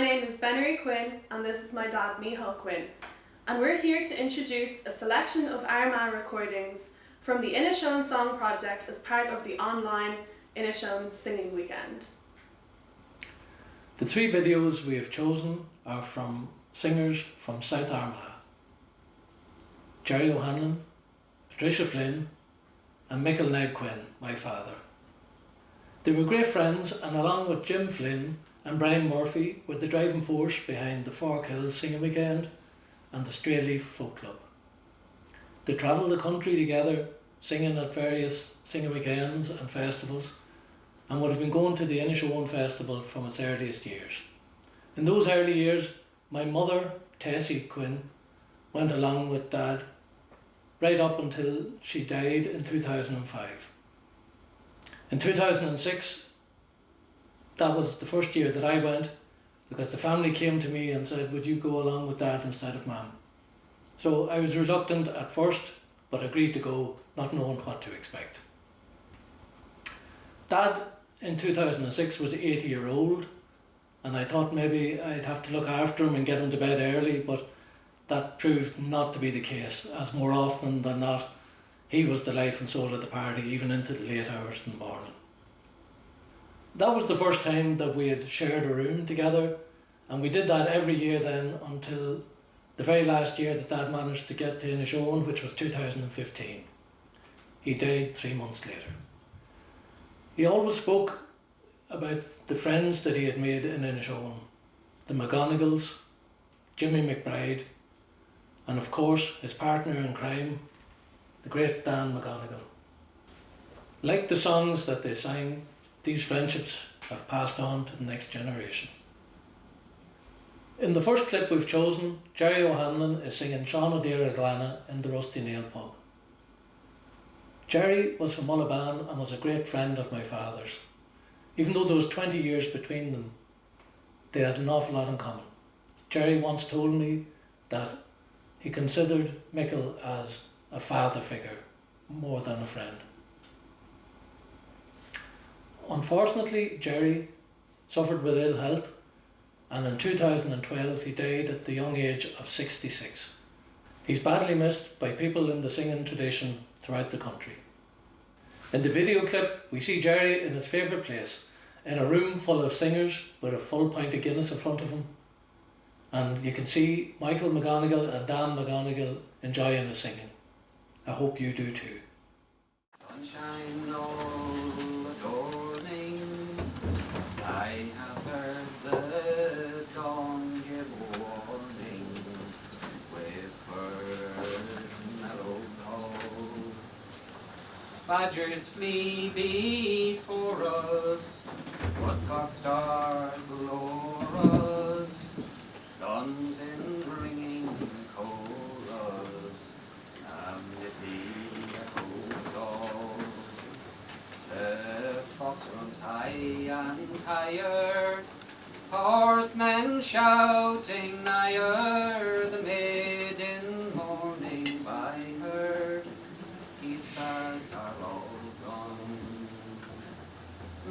My name is Bennery Quinn and this is my dad Mícheál Quinn, and we're here to introduce a selection of Armagh recordings from the Inishowen Song Project as part of the online Inishowen Singing Weekend. The three videos we have chosen are from singers from South Armagh: Gerry O'Hanlon, Patricia Flynn and Mícheál Quinn, my father. They were great friends, and along with Jim Flynn and Brian Murphy were the driving force behind the Fork Singing Weekend and the Strayleaf Folk Club. They travelled the country together, singing at various singing weekends and festivals, and would have been going to the Inishowen Festival from its earliest years. In those early years, my mother, Tessie Quinn, went along with Dad right up until she died in 2005. In 2006, that was the first year that I went, because the family came to me and said, would you go along with Dad instead of Mum? So I was reluctant at first, but agreed to go, not knowing what to expect. Dad in 2006 was 80-year-old, and I thought maybe I'd have to look after him and get him to bed early, but that proved not to be the case, as more often than not he was the life and soul of the party, even into the late hours in the morning. That was the first time that we had shared a room together, and we did that every year then until the very last year that Dad managed to get to Inishowen, which was 2015. He died 3 months later. He always spoke about the friends that he had made in Inishowen: the McGonagals, Jimmy McBride, and of course his partner in crime, the great Dan McGonigal. Like the songs that they sang, these friendships have passed on to the next generation. In the first clip we've chosen, Gerry O'Hanlon is singing Seán Ghleanna in the Rusty Nail pub. Gerry was from Mullaban and was a great friend of my father's. Even though there was 20 years between them, they had an awful lot in common. Gerry once told me that he considered Mícheál as a father figure more than a friend. Unfortunately, Gerry suffered with ill health, and in 2012 he died at the young age of 66. He's badly missed by people in the singing tradition throughout the country. In the video clip, we see Gerry in his favourite place, in a room full of singers with a full pint of Guinness in front of him, and you can see Michael McGonigal and Dan McGonigal enjoying the singing. I hope you do too. Sunshine all adorning, I have heard the dawn give warning, with birds mellow call. Badgers flee before us, woodcocks startle o'er us, guns in ringing chorus, and it echoes all. The fox runs high and higher, horsemen shouting nigher, the maiden mourning by her, geese that are all gone.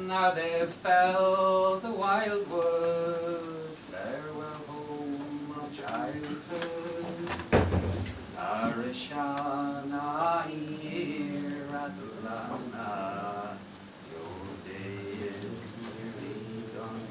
Now they've felled the wildwood, farewell home of childhood. Arishana here at Ghleanna, your day is nearly done.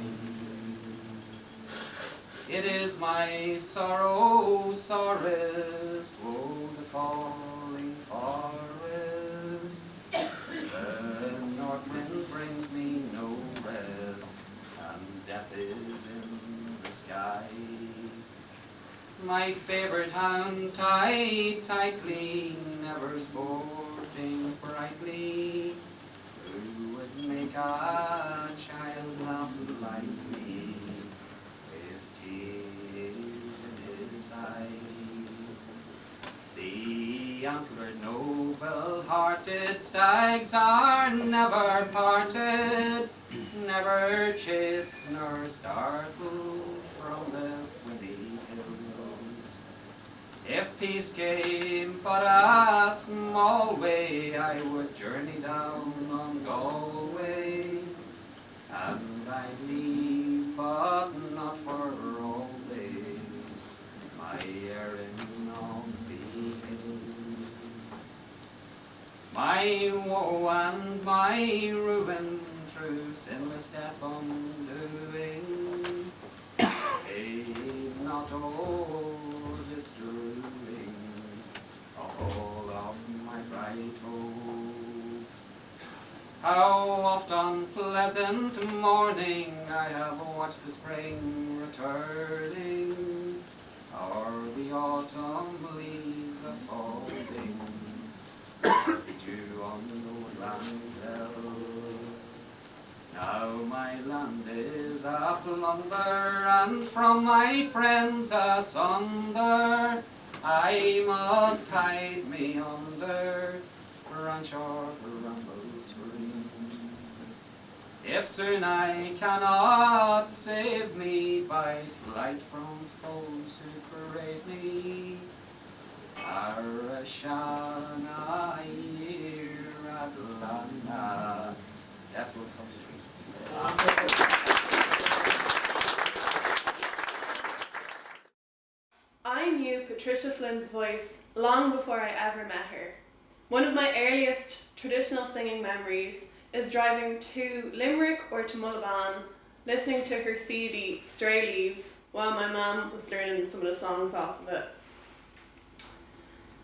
It is my sorrow sorest, woe the falling forest. The north wind brings me no rest, and death is in the sky. My favourite hound tied tightly, never sporting brightly, who would make a child laugh like me, with tears in his eye. The antlered noble-hearted stags are never parted, never chased nor startled from the windy hills. If peace came but a small way, I would journey down on Galway, and I'd leave but not for and my ruin through sinless death undoing. Aid not all destroying all of my bright hope. How oft on pleasant morning I have watched the spring returning, or the autumn leaves a folding, dew on the woodland dell. Now my land is a plunder, and from my friends asunder, I must hide me under branch or bramble screen. If soon I cannot save me by flight from foes who parade me, Arashana Ghleanna, death will come to me. I knew Patricia Flynn's voice long before I ever met her. One of my earliest traditional singing memories is driving to Limerick or to Mullaban, listening to her CD, Stray Leaves, while my mum was learning some of the songs off of it.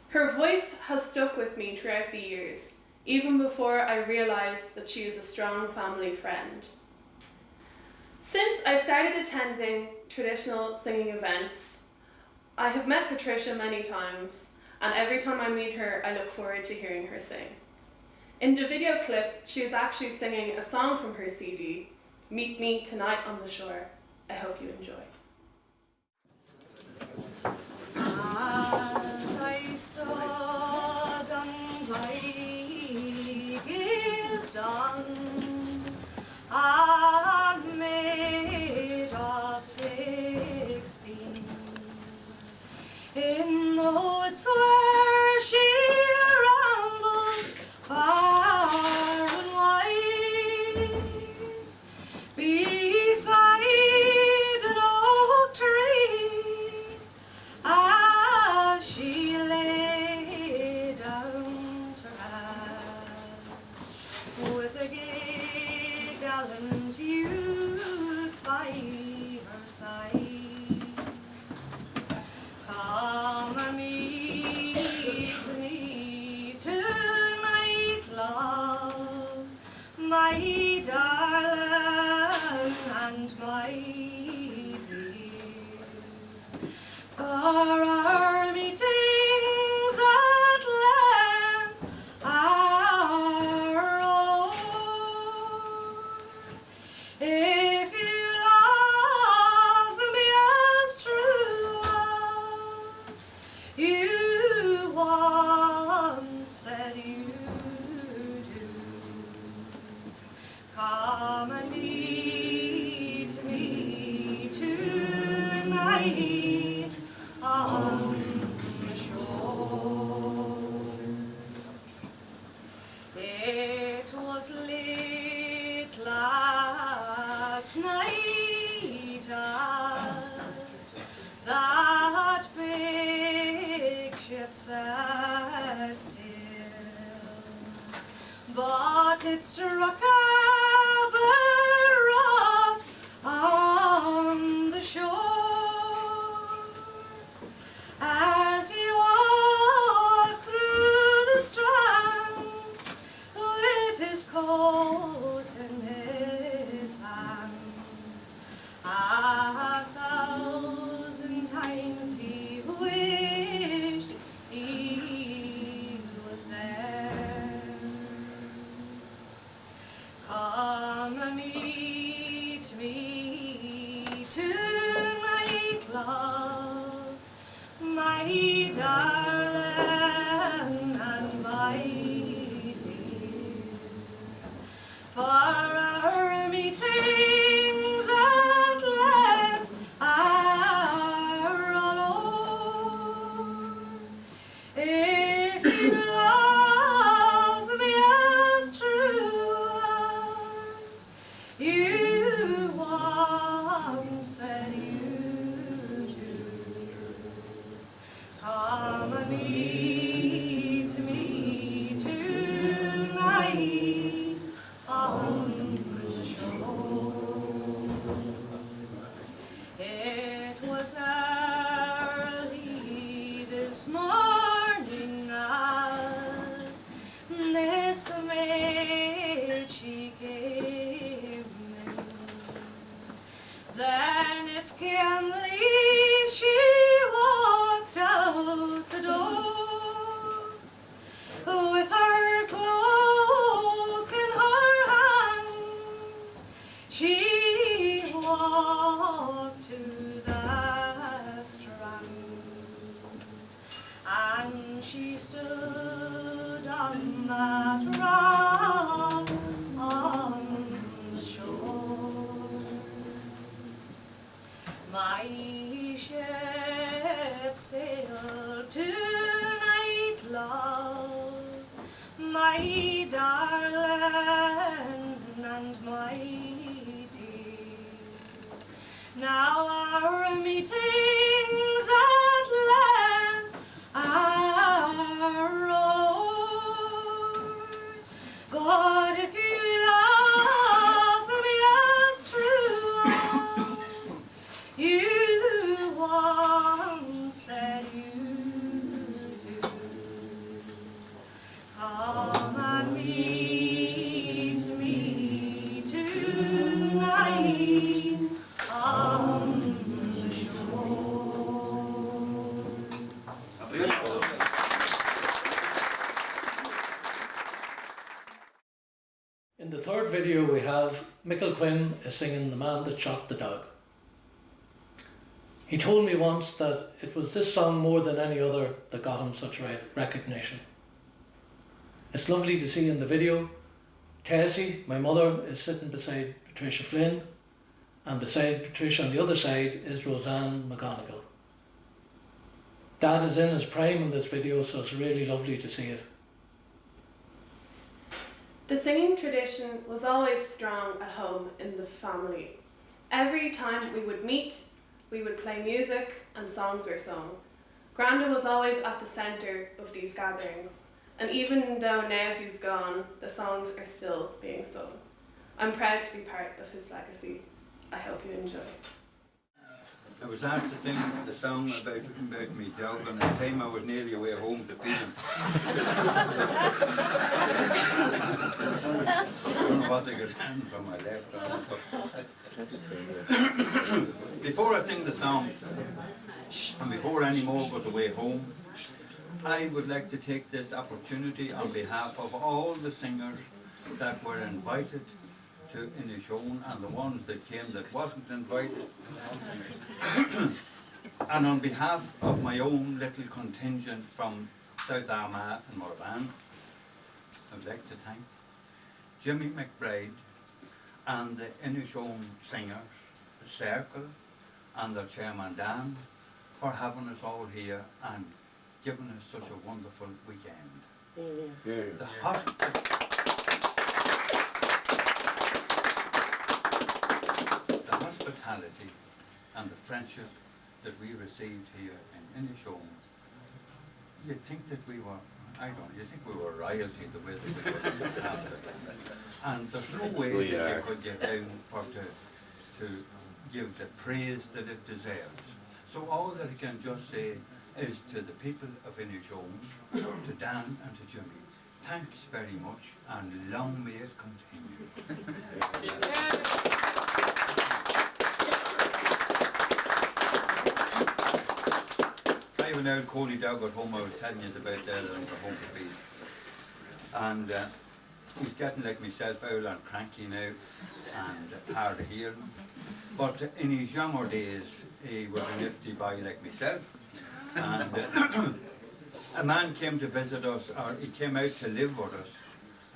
Her voice has stuck with me throughout the years, even before I realised that she is a strong family friend. Since I started attending traditional singing events, I have met Patricia many times, and every time I meet her, I look forward to hearing her sing. In the video clip, she is actually singing a song from her CD, Meet Me Tonight on the Shore. I hope you enjoy. As I stood and I gazed on a maid of 16, in the woods where she rambled far and wide, beside an oak tree, as she lay down to rest, with a gay gallant youth by her side. Come and meet me tonight, love, my darling and my dear, for our meetings at length are all o'er. If you love me as true as you once said you do, come and meet me tonight on the shore. It was late last night as that big ship set sail, but it struck a rock on the shore. As he walked through the strand with his coat in his hand, 1,000 times he wished he was there. Come and meet me tonight, love, my darling and my dear, for our meetings at length are all o'er. If you love me as true as you once said you do, come and meet me tonight walked to the strand, and she stood on that rock on the shore. My ship sailed tonight, love, my darling and my dear. Now our meetings at length are o'er, but if you love me as true as you once said you do, come and meet me tonight on the shore. In the third video we have Mícheál Quinn is singing The Man That Shot the Dog. He told me once that it was this song more than any other that got him such recognition. It's lovely to see in the video, Tessie, my mother, is sitting beside Patricia Flynn, and beside Patricia on the other side is Roseanne McGonigal. Dad is in his prime in this video, so it's really lovely to see it. The singing tradition was always strong at home in the family. Every time we would meet, we would play music and songs were sung. Granda was always at the centre of these gatherings, and even though now he's gone, the songs are still being sung. I'm proud to be part of his legacy. I hope you enjoy. I was asked to sing the song about me dog, and at the time I was nearly away home to feed him. I don't know what I got hand from my left arm. Before I sing the song, and before any more goes away home, I would like to take this opportunity on behalf of all the singers that were invited to Inishowen and the ones that came that wasn't invited. And on behalf of my own little contingent from South Armagh and Morvan, I would like to thank Jimmy McBride and the Inishowen singers, the Circle and their chairman Dan, for having us all here and giving us such a wonderful weekend. The hospitality and the friendship that we received here in Inishowen, you'd think that we were, I don't know, you think we were royalty the way that we were looked after. And there's no way that you could get down to give the praise that it deserves. So all that I can just say is to the people of Inishowen, to Dan and to Jimmy, thanks very much and long may it continue. I have an old collie dog at home I was telling you about there that I'm home to feed. And he's getting like myself, old and cranky now and hard of hearing. But in his younger days he was a nifty boy like myself. And a man came to visit us, or he came out to live with us,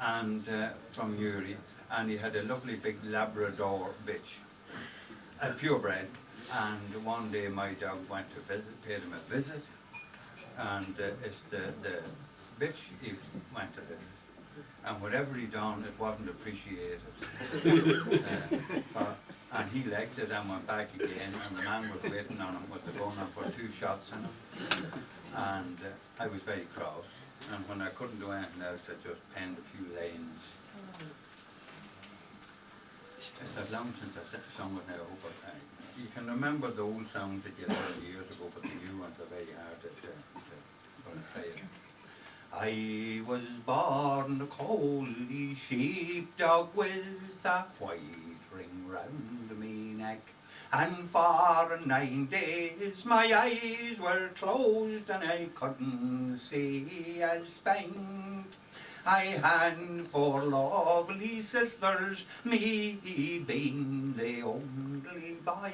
and from Uri, and he had a lovely big Labrador bitch, a purebred. And one day my dog went to visit, paid him a visit, and it's the bitch he went to visit. And whatever he done, it wasn't appreciated. And he liked it and went back again, and the man was waiting on him with the gun and put 2 shots in him. And I was very cross, and when I couldn't do anything else, I just penned a few lines. It's that long since I sung it now, but you can remember the old songs that you learned years ago, but the new ones are very hard to say it. I was born a collie sheepdog with a white ring round me neck, and for 9 days my eyes were closed and I couldn't see a spank. I had 4 lovely sisters, me being the only boy,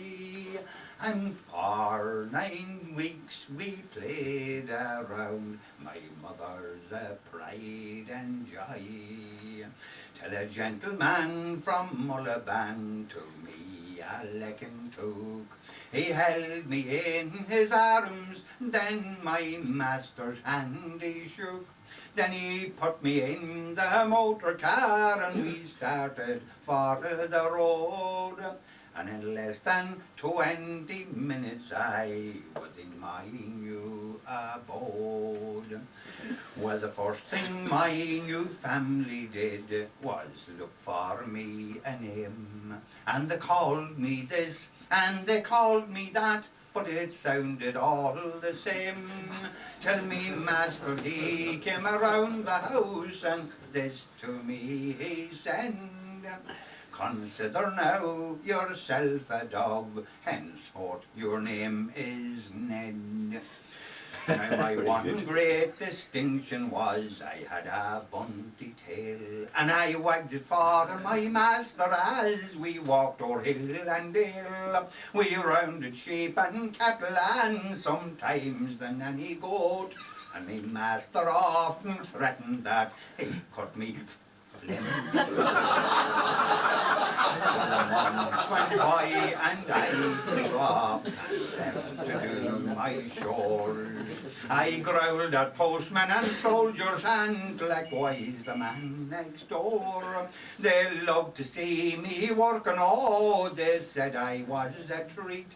and for 9 weeks we played around, my mother's pride and joy, till a gentleman from Mullaban to me a lecking took. He held me in his arms, then my master's hand he shook. Then he put me in the motor car and we started for the road. And in less than 20 minutes I was in my new abode. Well, the first thing my new family did was look for me a name. And they called me this and they called me that, but it sounded all the same. Till me master he came around the house and this to me he said, consider now yourself a dog, henceforth your name is Ned. Now my one great distinction was I had a bunty tail, and I wagged it for my master as we walked o'er hill and dale. We rounded sheep and cattle and sometimes the nanny goat, and my master often threatened that he'd cut me Flynn. The months went by and I grew up to do my chores. I growled at postmen and soldiers and likewise the man next door. They loved to see me working, oh, they said I was a treat.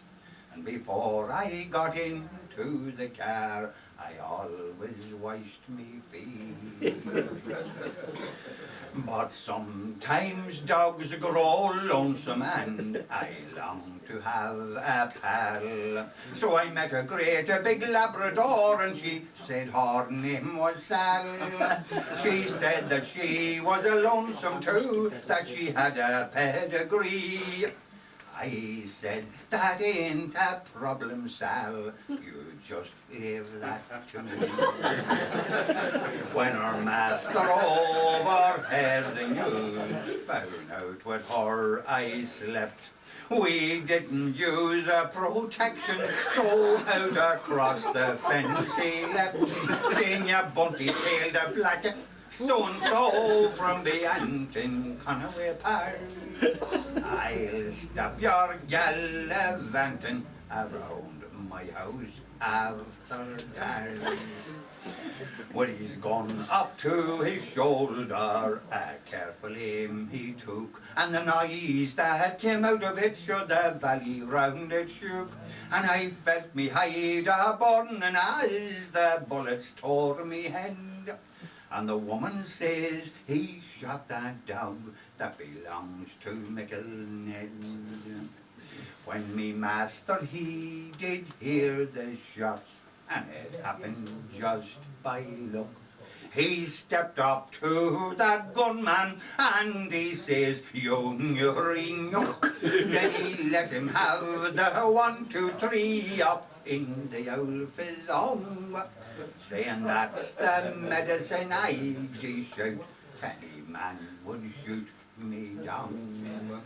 And before I got into the car, I always washed me feet. But sometimes dogs grow lonesome and I long to have a pal. So I met a big Labrador and she said her name was Sal. She said that she was a lonesome too, that she had a pedigree. I said, that ain't a problem, Sal, you just leave that to me. When our master overheard the news, found out with her I slept, we didn't use a protection, so out across the fence he left. Seeing your bunty-tailed a black so-and-so from beyond in Conaway Park, I'll stop your gallivanting around my house after dark. Well, he's gone up to his shoulder, a careful aim he took, and the noise that came out of it should the valley round it shook, and I felt me hide a burning as the bullets tore me head. And the woman says he shot that dog that belongs to Mícheál. When me master he did hear the shots, and it happened just by luck, he stepped up to that gunman and he says, young Then he let him have the 1, 2, 3 up in the old fizzong, saying that's the medicine I do shout, any man would shoot me down.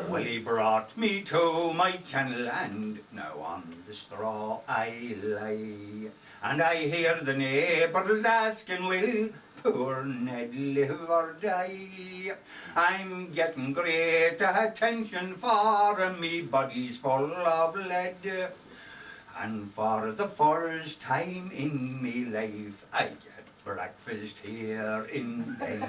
Well, he brought me to my kennel and now on the straw I lie, and I hear the neighbours asking, will poor Ned live or die? I'm getting great attention for me body's full of lead, and for the first time in me life I get breakfast here in bed.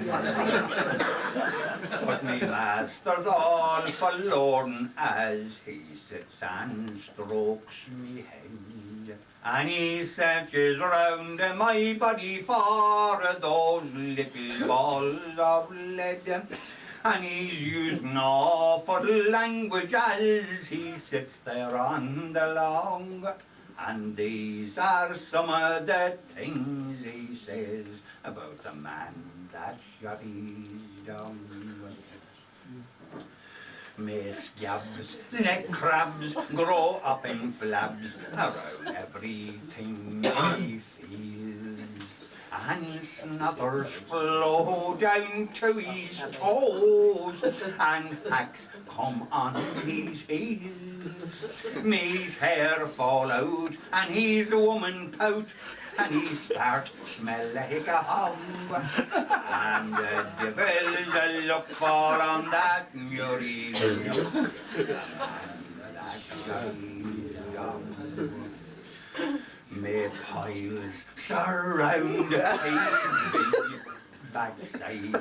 But me master's all forlorn as he sits and strokes me head, and he searches round my body for those little balls of lead, and he's using awful language as he sits there on the long. And these are some of the things he says about the man that shot his dog. May scabs, neck crabs grow up in flabs around everything he feels, and snathers flow down to his toes, and hacks come on his heels. Me's hair fall out, and his woman pout, and his fart smell like a hog. And the devil's a look for on that urine. May piles surround his big backside,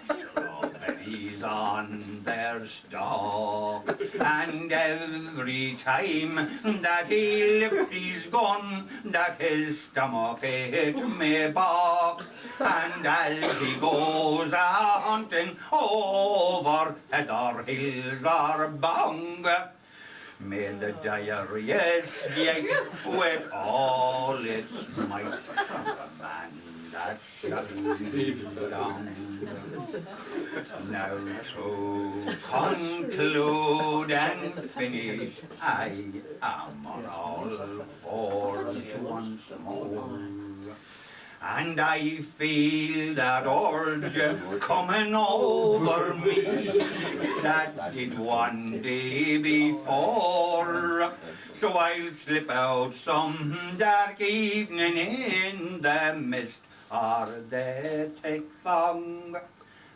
strawberries on their stalk, and every time that he lifts his gun, that his stomach it may bark, and as he goes a-hunting over heather hills or bong, may the diarrhea escape with all its might from the man that shall live down. Now to conclude and finish, I am on all fours once more. And I feel that urge coming over me that did one day before. So I'll slip out some dark evening in the mist or the thick fog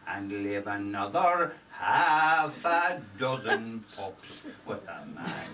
and live another half a dozen pups with a man.